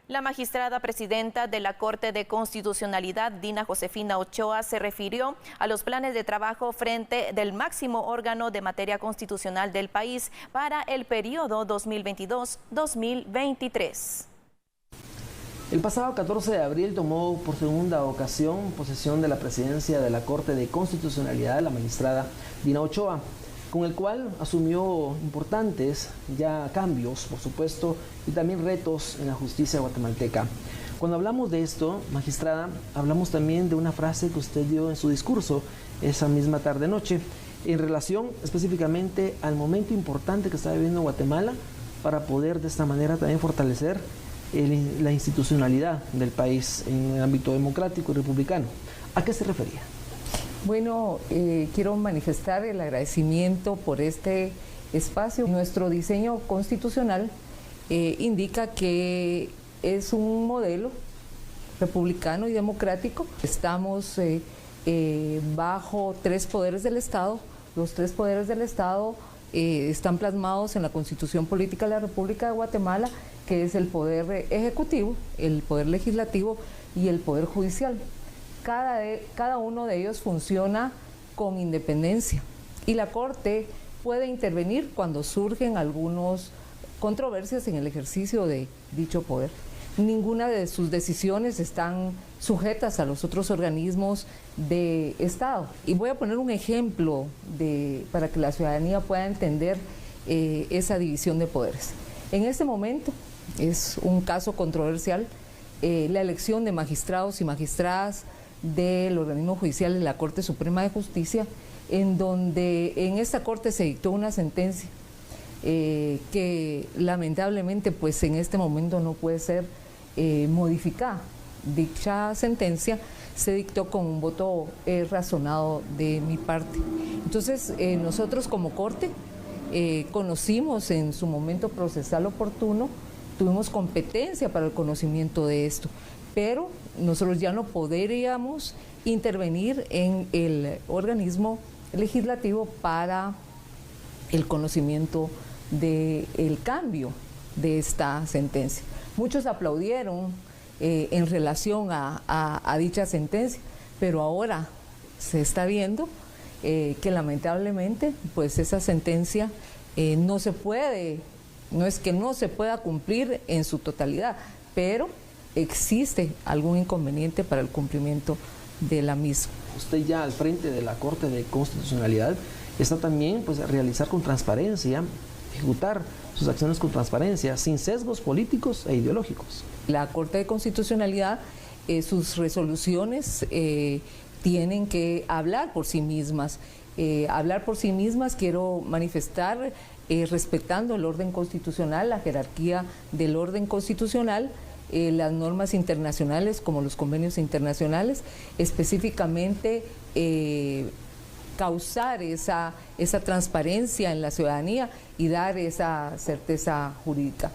La magistrada presidenta de la Corte de Constitucionalidad, Dina Josefina Ochoa, se refirió a los planes de trabajo frente del máximo órgano de materia constitucional del país para el periodo 2022-2023. El pasado 14 de abril tomó por segunda ocasión posesión de la presidencia de la Corte de Constitucionalidad la magistrada Dina Ochoa, con el cual asumió importantes ya cambios, por supuesto, y también retos en la justicia guatemalteca. Cuando hablamos de esto, magistrada, hablamos también de una frase que usted dio en su discurso esa misma tarde-noche, en relación específicamente al momento importante que está viviendo Guatemala para poder de esta manera también fortalecer la institucionalidad del país en el ámbito democrático y republicano. ¿A qué se refería? Bueno, quiero manifestar el agradecimiento por este espacio. Nuestro diseño constitucional indica que es un modelo republicano y democrático. Estamos bajo 3 poderes del Estado. Los 3 poderes del Estado están plasmados en la Constitución Política de la República de Guatemala, que es el poder ejecutivo, el poder legislativo y el poder judicial. Cada uno de ellos funciona con independencia y la Corte puede intervenir cuando surgen algunas controversias en el ejercicio de dicho poder. Ninguna de sus decisiones están sujetas a los otros organismos de Estado. Y voy a poner un ejemplo para que la ciudadanía pueda entender esa división de poderes. En este momento es un caso controversial la elección de magistrados y magistradas del organismo judicial de la Corte Suprema de Justicia, en donde en esta Corte se dictó una sentencia que lamentablemente pues en este momento no puede ser modificada. Dicha sentencia se dictó con un voto razonado de mi parte. Entonces nosotros como Corte conocimos en su momento procesal oportuno, tuvimos competencia para el conocimiento de esto, pero nosotros ya no podríamos intervenir en el organismo legislativo para el conocimiento del cambio de esta sentencia. Muchos aplaudieron en relación a dicha sentencia, pero ahora se está viendo que lamentablemente pues esa sentencia no es que no se pueda cumplir en su totalidad, pero existe algún inconveniente para el cumplimiento de la misma. Usted ya al frente de la Corte de Constitucionalidad está también pues, a realizar con transparencia, ejecutar sus acciones con transparencia, sin sesgos políticos e ideológicos. La Corte de Constitucionalidad, sus resoluciones tienen que hablar por sí mismas. Hablar por sí mismas, quiero manifestar, respetando el orden constitucional, la jerarquía del orden constitucional, las normas internacionales como los convenios internacionales, específicamente causar esa transparencia en la ciudadanía y dar esa certeza jurídica.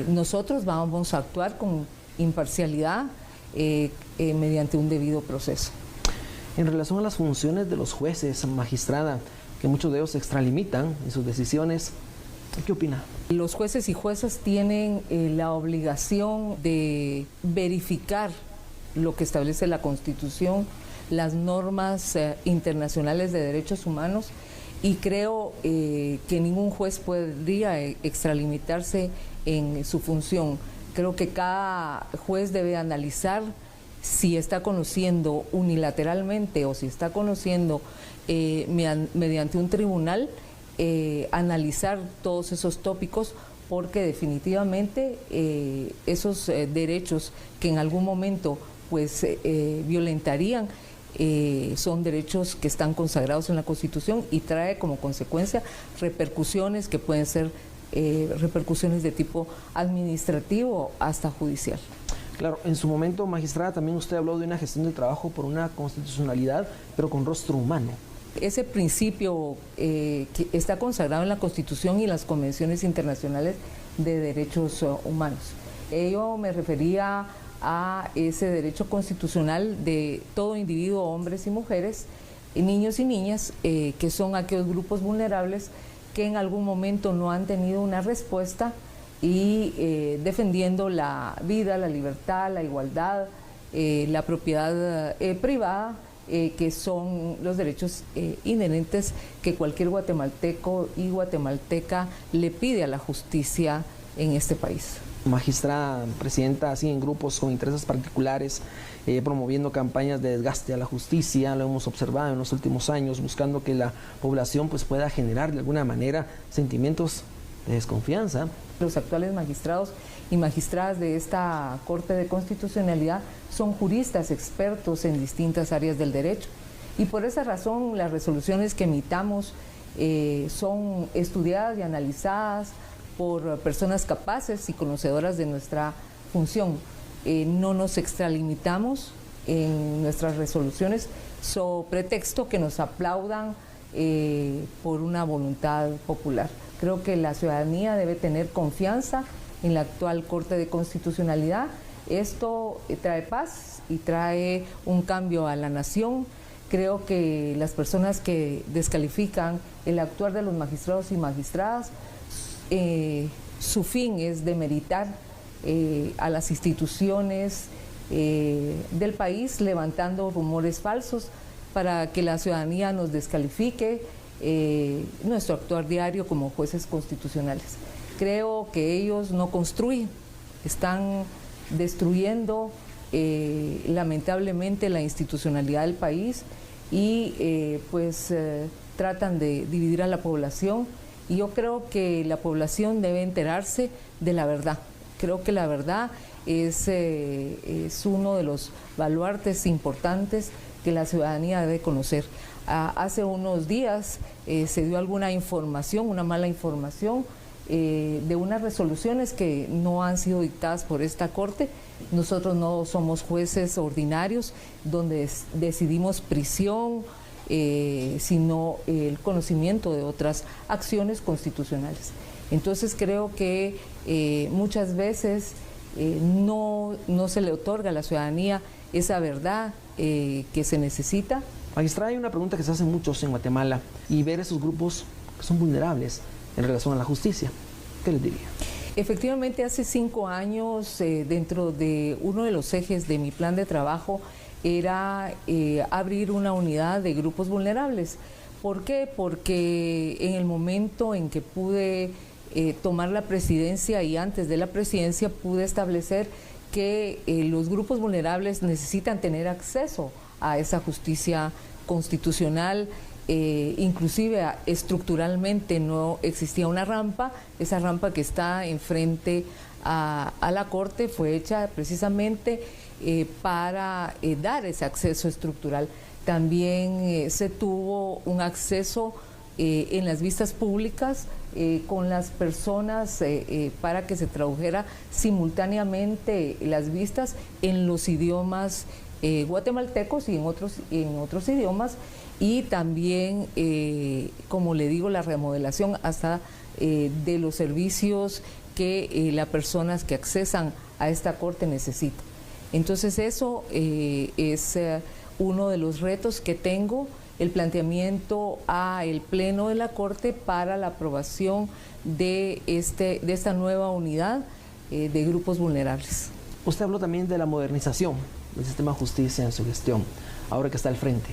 Nosotros vamos a actuar con imparcialidad mediante un debido proceso. En relación a las funciones de los jueces, magistrada, que muchos de ellos se extralimitan en sus decisiones, ¿qué opina? Los jueces y juezas tienen la obligación de verificar lo que establece la Constitución, las normas internacionales de derechos humanos, y creo que ningún juez podría extralimitarse en su función. Creo que cada juez debe analizar si está conociendo unilateralmente o si está conociendo mediante un tribunal, analizar todos esos tópicos, porque definitivamente esos derechos que en algún momento pues violentarían son derechos que están consagrados en la Constitución y trae como consecuencia repercusiones que pueden ser repercusiones de tipo administrativo hasta judicial. Claro, en su momento, magistrada, también usted habló de una gestión del trabajo por una constitucionalidad, pero con rostro humano. Ese principio que está consagrado en la Constitución y las convenciones internacionales de derechos humanos. Yo me refería a ese derecho constitucional de todo individuo, hombres y mujeres, niños y niñas, que son aquellos grupos vulnerables que en algún momento no han tenido una respuesta y defendiendo la vida, la libertad, la igualdad, la propiedad privada, que son los derechos inherentes que cualquier guatemalteco y guatemalteca le pide a la justicia en este país. Magistrada, presidenta, siguen grupos con intereses particulares promoviendo campañas de desgaste a la justicia, lo hemos observado en los últimos años, buscando que la población pues, pueda generar de alguna manera sentimientos de desconfianza. Los actuales magistrados y magistradas de esta Corte de Constitucionalidad son juristas expertos en distintas áreas del derecho y por esa razón las resoluciones que emitamos son estudiadas y analizadas por personas capaces y conocedoras de nuestra función. No nos extralimitamos en nuestras resoluciones sobre pretexto que nos aplaudan por una voluntad popular. Creo que la ciudadanía debe tener confianza en la actual Corte de Constitucionalidad. Esto trae paz y trae un cambio a la nación. Creo que las personas que descalifican el actuar de los magistrados y magistradas, su fin es demeritar a las instituciones del país, levantando rumores falsos para que la ciudadanía nos descalifique nuestro actuar diario como jueces constitucionales. Creo que ellos no construyen, están destruyendo lamentablemente la institucionalidad del país y tratan de dividir a la población. Y yo creo que la población debe enterarse de la verdad. Creo que la verdad es uno de los baluartes importantes que la ciudadanía debe conocer. Hace unos días se dio alguna información, una mala información, de unas resoluciones que no han sido dictadas por esta Corte. Nosotros no somos jueces ordinarios donde decidimos prisión, sino el conocimiento de otras acciones constitucionales. Entonces creo que muchas veces no se le otorga a la ciudadanía esa verdad que se necesita. Magistrada, hay una pregunta que se hace muchos en Guatemala y ver esos grupos que son vulnerables en relación a la justicia. ¿Qué les diría? Efectivamente, hace 5 años, dentro de uno de los ejes de mi plan de trabajo, era abrir una unidad de grupos vulnerables. ¿Por qué? Porque en el momento en que pude tomar la presidencia y antes de la presidencia pude establecer que los grupos vulnerables necesitan tener acceso a esa justicia constitucional. Inclusive estructuralmente no existía una rampa. Esa rampa que está enfrente a la Corte fue hecha precisamente para dar ese acceso estructural. También se tuvo un acceso en las vistas públicas con las personas para que se tradujera simultáneamente las vistas en los idiomas guatemaltecos y en otros idiomas, y también, como le digo, la remodelación hasta de los servicios que las personas que accesan a esta Corte necesitan. Entonces eso es uno de los retos que tengo, el planteamiento al Pleno de la Corte para la aprobación de esta nueva unidad de grupos vulnerables. Usted habló también de la modernización del sistema de justicia en su gestión, ahora que está al frente.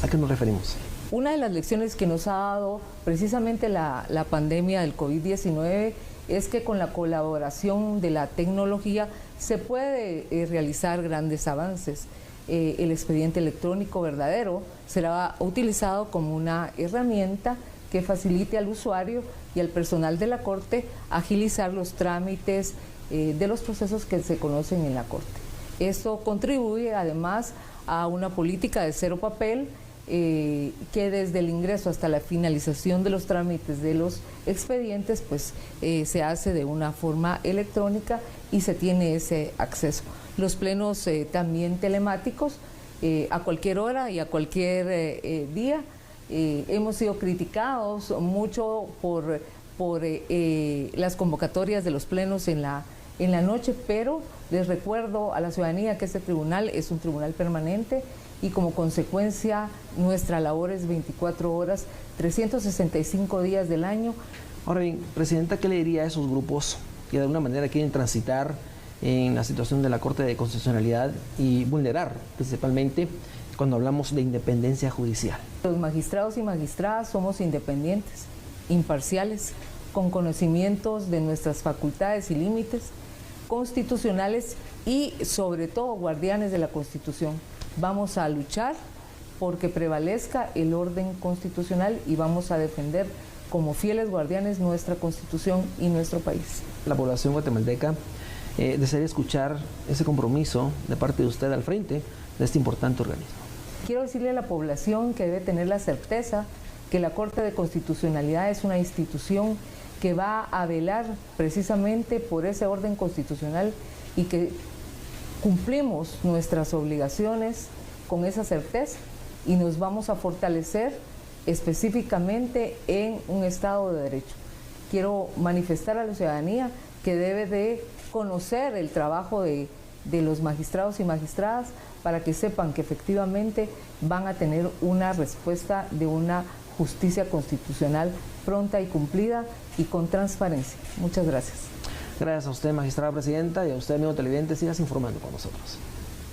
¿A qué nos referimos? Una de las lecciones que nos ha dado precisamente la pandemia del COVID-19 es que con la colaboración de la tecnología se puede realizar grandes avances. El expediente electrónico verdadero será utilizado como una herramienta que facilite al usuario y al personal de la Corte agilizar los trámites de los procesos que se conocen en la Corte. Esto contribuye además a una política de cero papel, que desde el ingreso hasta la finalización de los trámites de los expedientes pues se hace de una forma electrónica y se tiene ese acceso. Los plenos también telemáticos a cualquier hora y a cualquier día. Hemos sido criticados mucho por las convocatorias de los plenos en la noche, pero les recuerdo a la ciudadanía que este tribunal es un tribunal permanente y como consecuencia nuestra labor es 24 horas, 365 días del año. Ahora bien, Presidenta, ¿qué le diría a esos grupos que de alguna manera quieren transitar en la situación de la Corte de Constitucionalidad y vulnerar, principalmente cuando hablamos de independencia judicial. Los magistrados y magistradas somos independientes, imparciales, con conocimientos de nuestras facultades y límites constitucionales y sobre todo guardianes de la Constitución. Vamos a luchar porque prevalezca el orden constitucional y vamos a defender como fieles guardianes nuestra Constitución y nuestro país. La población guatemalteca desearía escuchar ese compromiso de parte de usted al frente de este importante organismo. Quiero decirle a la población que debe tener la certeza que la Corte de Constitucionalidad es una institución que va a velar precisamente por ese orden constitucional y que cumplimos nuestras obligaciones con esa certeza y nos vamos a fortalecer específicamente en un Estado de Derecho. Quiero manifestar a la ciudadanía que debe de conocer el trabajo de los magistrados y magistradas para que sepan que efectivamente van a tener una respuesta de una justicia constitucional pronta y cumplida y con transparencia. Muchas gracias. Gracias a usted, magistrada presidenta, y a usted, amigo televidente, sigas informando con nosotros.